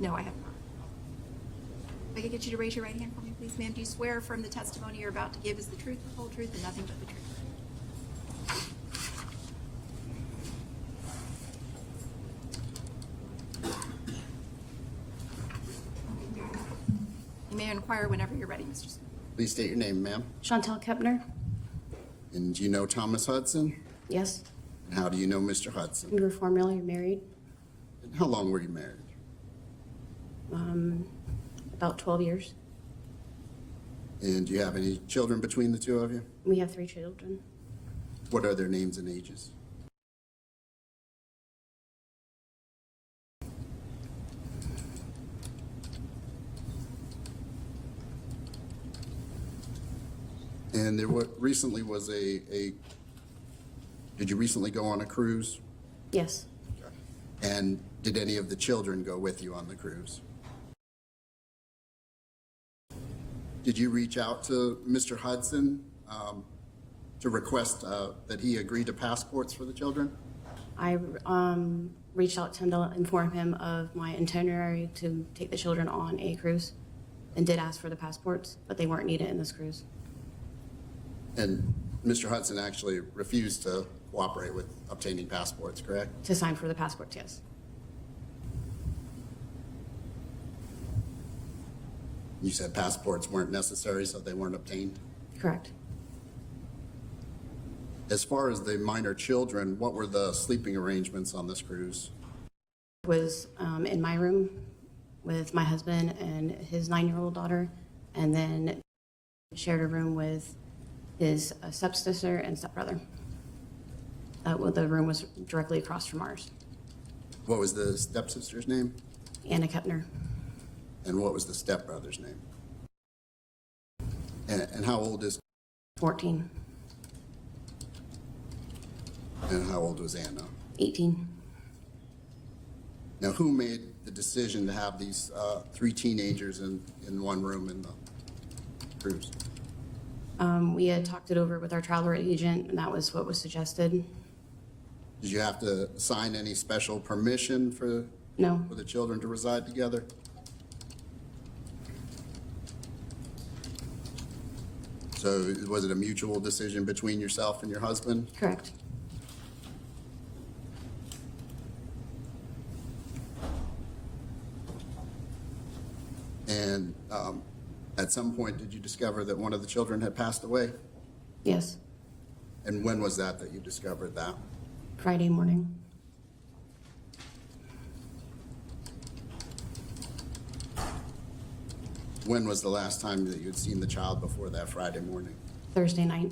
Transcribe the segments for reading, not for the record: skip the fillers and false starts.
No, I have not. If I could get you to raise your right hand for me, please, ma'am. Do you swear affirm the testimony you're about to give is the truth, the whole truth, and nothing but the truth? You may inquire whenever you're ready, Mr. Smith. Please state your name, ma'am. Shauntel Kepner? And do you know Thomas Hudson? Yes. And how do you know Mr. Hudson? We were formerly married, And how long were you married? about 12 years. And do you have any children between the two of you? We have 3 children. What are their names and ages? And there recently was did you recently go on a cruise? Yes. And did any of the children go with you on the cruise? Did you reach out to Mr. Hudson to request that he agree to passports for the children? I reached out to him to inform him of my itinerary to take the children on a cruise and did ask for the passports, but they weren't needed in this cruise. And Mr. Hudson actually refused to cooperate with obtaining passports, correct? To sign for the passports, yes. You said passports weren't necessary, so they weren't obtained. Correct. As far as the minor children, what were the sleeping arrangements on this cruise? Was in my room with my husband and his 9-year-old daughter, and then shared a room with his stepsister and stepbrother. The room was directly across from ours. What was the stepsister's name? Anna Kepner, And what was the stepbrother's name? And how old is, 14, and how old was Anna? 18. Now, who made the decision to have these 3 teenagers in one room in the cruise? We had talked it over with our travel agent, and that was what was suggested. Did you have to sign any special permission for No, the children to reside together? So was it a mutual decision between yourself and your husband? correct. And at some point, did you discover that one of the children had passed away? Yes, And when was that you discovered that? Friday morning. When was the last time that you had seen the child before that Friday morning? Thursday night,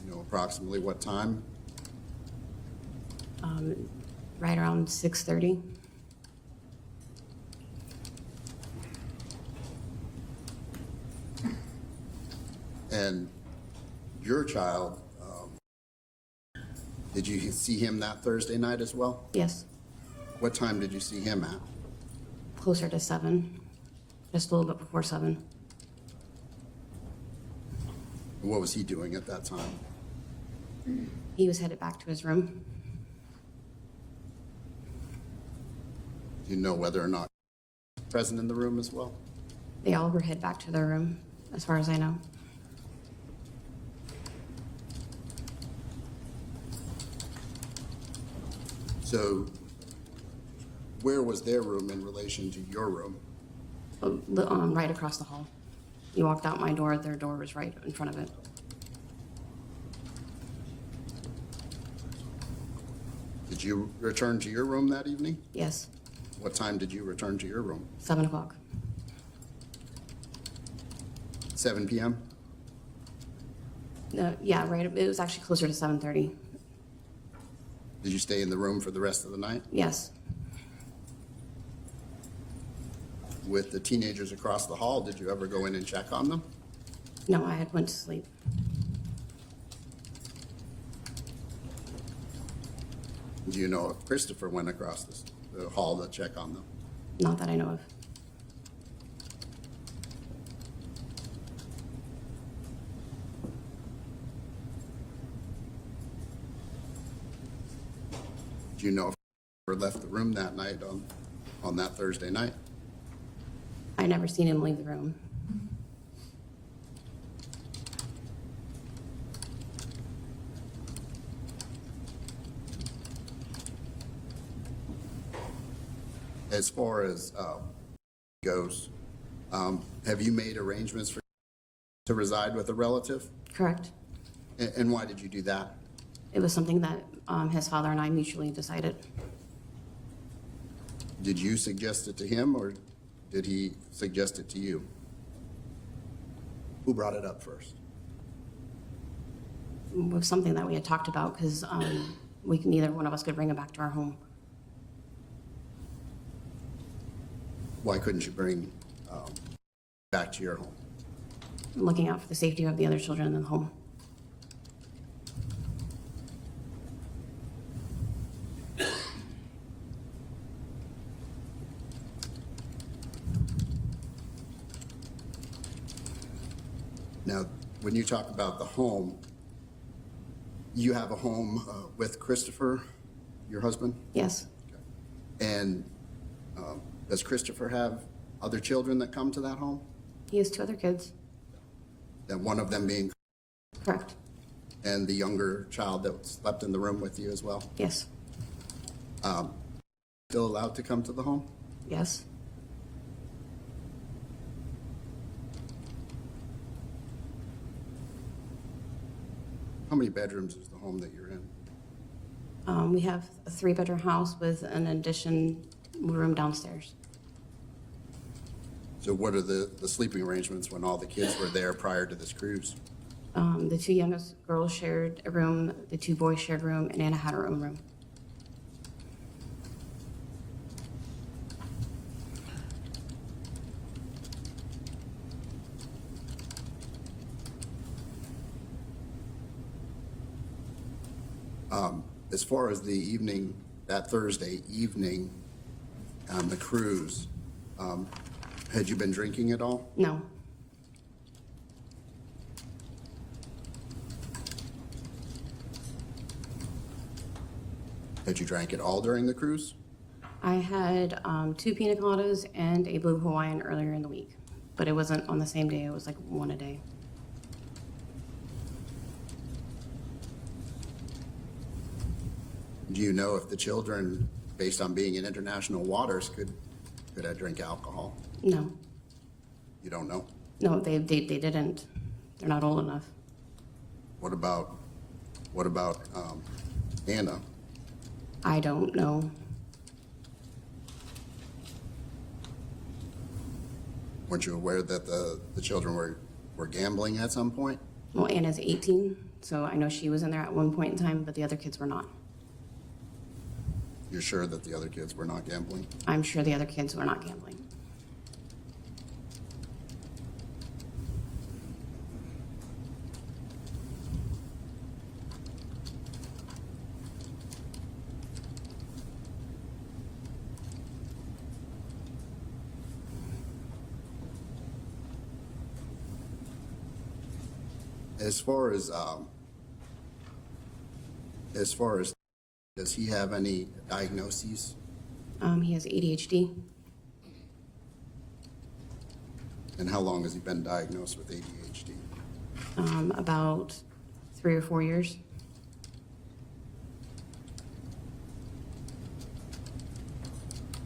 You know approximately what time? right around 6:30. And your child, did you see him that Thursday night as well? Yes, What time did you see him at? closer to 7, just a little bit before 7. And what was he doing at that time? He was headed back to his room. Do you know whether or not he was present in the room as well? They all were headed back to their room, as far as I know. So where was their room in relation to your room? Right across the hall. You walked out my door, their door was right in front of it. Did you return to your room that evening? Yes, What time did you return to your room? 7 o'clock. 7 p.m.? Yeah, right. It was actually closer to 7:30. Did you stay in the room for the rest of the night? Yes, With the teenagers across the hall, did you ever go in and check on them? no, I had went to sleep. Do you know if Christopher went across the hall to check on them? Not that I know of. Do you know if Christopher left the room that night on that Thursday night? I never seen him leave the room. As far as goes, have you made arrangements to reside with a relative? Correct. And why did you do that? It was something that his father and I mutually decided. Did you suggest it to him, or did he suggest it to you? Who brought it up first? It was something that we had talked about because neither one of us could bring him back to our home. Why couldn't you bring back to your home? Looking out for the safety of the other children in the home. Now, when you talk about the home, you have a home with Christopher, your husband? Yes. And does Christopher have other children that come to that home? He has 2 other kids. And one of them being, Correct. and the younger child that slept in the room with you as well? Yes. Still allowed to come to the home? Yes. How many bedrooms is the home that you're in? We have a 3-bedroom house with an addition room downstairs. So what are the sleeping arrangements when all the kids were there prior to this cruise? The 2 youngest girls shared a room, the 2 boys shared a room, and Anna had her own room. As far as the evening, that Thursday evening on the cruise, had you been drinking at all? No. Had you drank it all during the cruise? I had 2 pina coladas and a blue Hawaiian earlier in the week, but it wasn't on the same day. It was like 1 a day. Do you know if the children, based on being in international waters, could I drink alcohol? No. You don't know? No, they didn't. They're not old enough. What about Anna? I don't know. Weren't you aware that the children were gambling at some point? Well, Anna's 18, so I know she was in there at one point in time, but the other kids were not. You're sure that the other kids were not gambling? I'm sure the other kids were not gambling. As far as, does he have any diagnoses? He has ADHD. And how long has he been diagnosed with ADHD? About 3 or 4 years.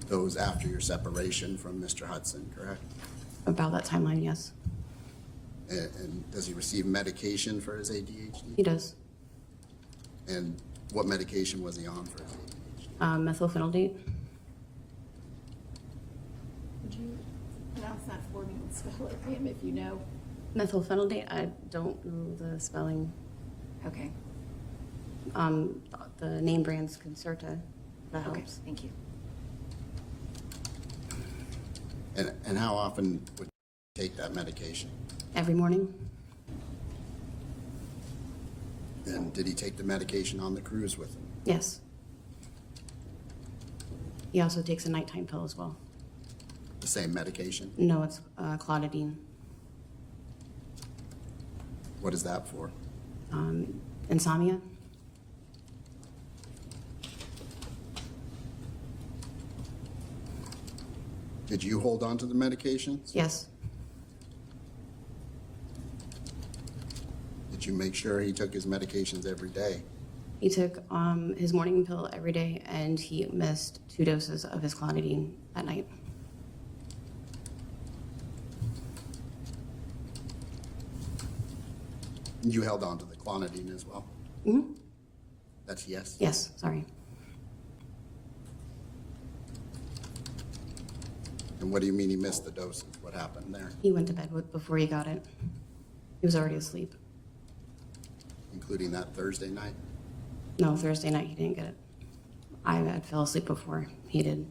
Those after your separation from Mr. Hudson, correct? About that timeline, yes. And does he receive medication for his ADHD? He does. And what medication was he on for his ADHD? Methylphenidate. Would you pronounce that for me and spell it, ma'am, if you know? Methylphenidate, I don't know the spelling. Okay, The name brand's Concerta. That okay, helps. thank you. And how often would you take that medication? Every morning. And did he take the medication on the cruise with him? Yes. He also takes a nighttime pill as well. The same medication? No, it's clonidine. What is that for? Insomnia. Did you hold on to the medications? Yes, Did you make sure he took his medications every day? he took his morning pill every day, and he missed 2 doses of his clonidine at night. You held on to the clonidine as well? Mm-hmm. That's yes? Yes, sorry. And what do you mean he missed the doses? What happened there, He went to bed before he got it. He was already asleep. including that Thursday night? No, Thursday night he didn't get it. I had fell asleep before he did.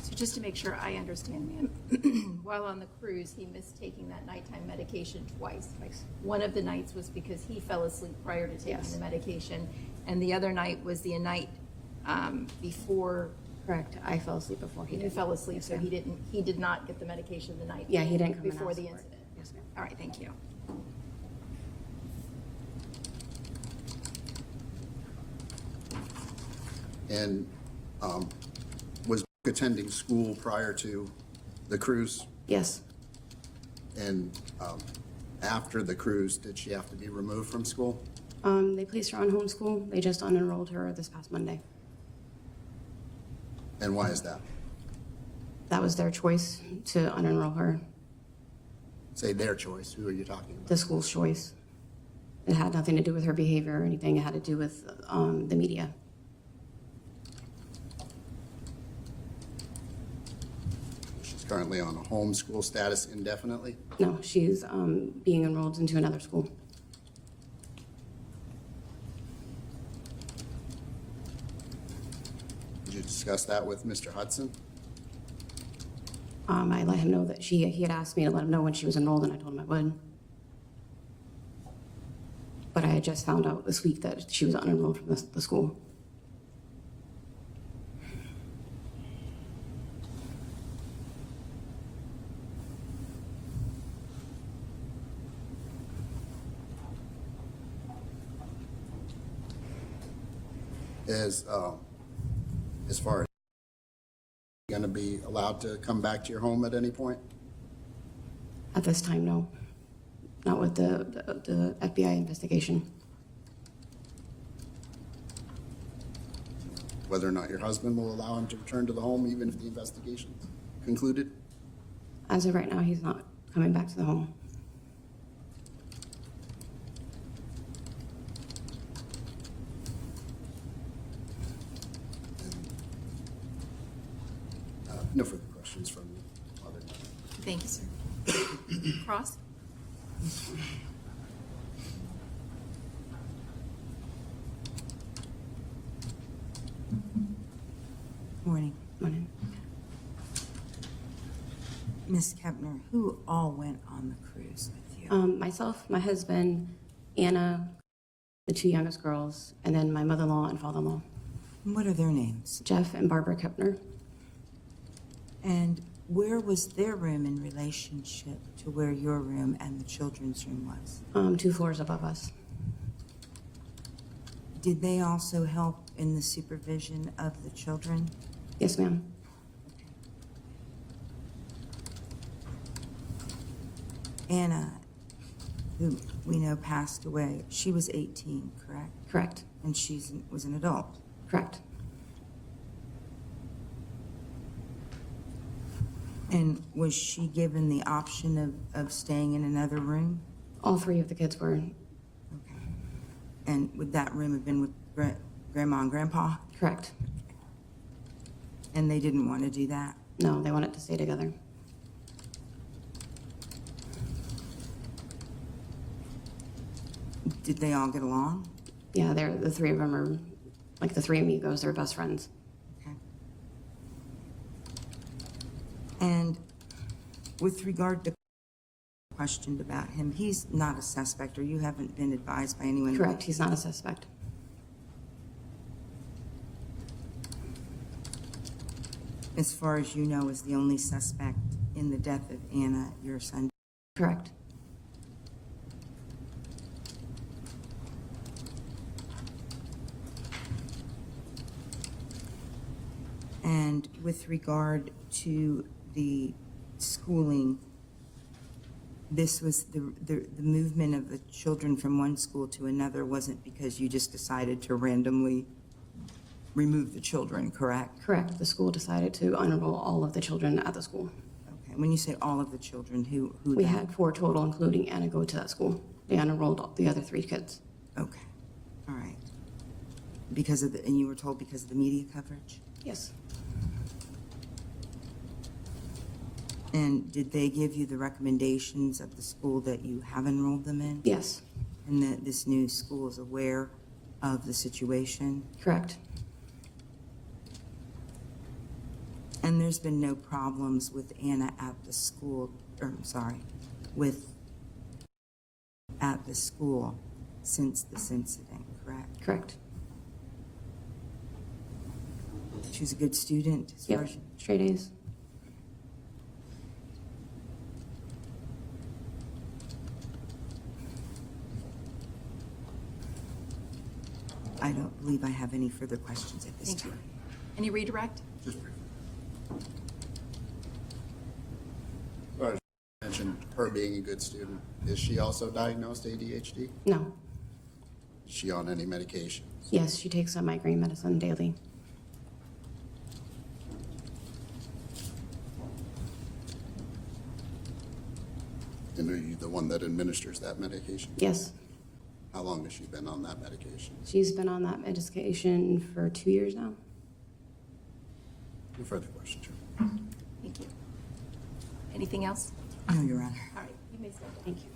So just to make sure I understand, ma'am, while on the cruise, he missed taking that nighttime medication twice. Twice. One of the nights was because he fell asleep prior to taking Yes. the medication, and the other night was the night before Correct. I fell asleep before he you did. fell asleep, Yes, so ma'am. he did not get the medication the night. Yeah, he didn't come and before ask the for it. incident. Yes, ma'am. All right, thank you. And was Brooke attending school prior to the cruise? Yes, And after the cruise, did she have to be removed from school? they placed her on homeschool. They just unenrolled her this past Monday. And why is that? That was their choice to unenroll her, Say their choice. Who are you talking about? the school's choice. It had nothing to do with her behavior or anything. It had to do with the media. She's currently on a homeschool status indefinitely. No, she's being enrolled into another school. Did you discuss that with Mr. Hudson? I let him know that he had asked me to let him know when she was enrolled, and I told him I would. But I had just found out this week that she was unenrolled from the school. As far as going to be allowed to come back to your home at any point? At this time, no. Not with the FBI investigation. Whether or not your husband will allow him to return to the home even if the investigation's concluded? As of right now, he's not coming back to the home. No further questions from you. Other than- Thank you, sir. Cross? Morning. Morning. Ms. Kepner, who all went on the cruise with you? Myself, my husband, Anna, the 2 youngest girls, and then my mother-in-law and father-in-law, And what are their names? Jeff and Barbara Kepner. And where was their room in relationship to where your room and the children's room was? 2 floors above us. Did they also help in the supervision of the children? Yes, ma'am. Anna, who we know passed away, she was 18, correct? Correct. And was an adult. Correct. And was she given the option of staying in another room? All 3 of the kids were. Okay. And would that room have been with Grandma and Grandpa? Correct. And they didn't want to do that? No, they wanted to stay together. Did they all get along? Yeah, the 3 of them are like the 3 amigos. They're best friends. Okay. And with regard to questioned about him, he's not a suspect, or you haven't been advised by anyone? Correct. He's not a suspect. As far as you know, is the only suspect in the death of Anna, your son? Correct. And with regard to the schooling, this was the movement of the children from one school to another wasn't because you just decided to randomly remove the children, correct? Correct. The school decided to unenroll all of the children at the school. Okay, when you say all of the children, who We then? had 4 total, including Anna, go to that school. They unenrolled the other 3 kids. Okay, all right. Because of the, and you were told because of the media coverage? Yes. And did they give you the recommendations of the school that you have enrolled them in? Yes. And that this new school is aware of the situation? Correct. And there's been no problems with Anna at the school, or I'm sorry, at the school since this incident, correct? Correct. She was a good student as far Yep. as, Straight A's. I don't believe I have any further questions at this Thank you. time. Any redirect? Just briefly. Well, you mentioned her being a good student. Is she also diagnosed ADHD? No. Is she on any medication? Yes, she takes some migraine medicine daily. And are you the one that administers that medication? Yes. How long has she been on that medication? She's been on that medication for 2 years now. No further questions, Chair. Thank you. Anything else? No, Your Honor. All right, you may step down. Thank you.